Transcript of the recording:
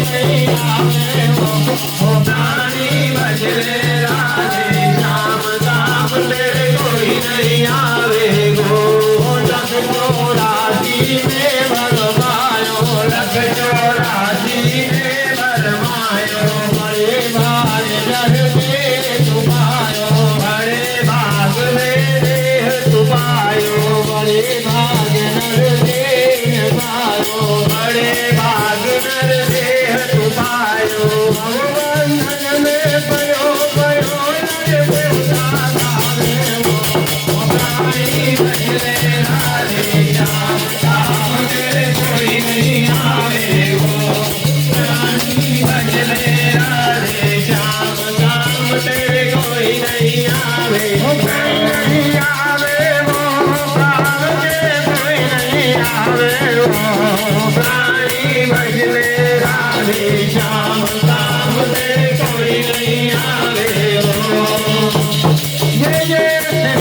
नहीं आवे वो प्राणी भजले राधे श्याम दाम तेरे कोई नहीं आवे गो लख चौरासी में भरमायो लख चौरासी में भरमायो बड़े भाग नर में तुमायो बड़े भाग में देह तुमायो बड़े भाग नर देह पायो बड़े भाग नर देह तुमायो बंधन में पयो पयो नर देवता धामे वो प्राणी भजले राधे श्याम दाम तेरे कोई नहीं आवे वो प्राणी भजले राधे श्याम दाम तेरे कोई नहीं आवे वो नहीं आवे वो प्राण के कोई नहीं आवे वो प्राणी भजले राधे श्याम दाम तेरे कोई नहीं आवे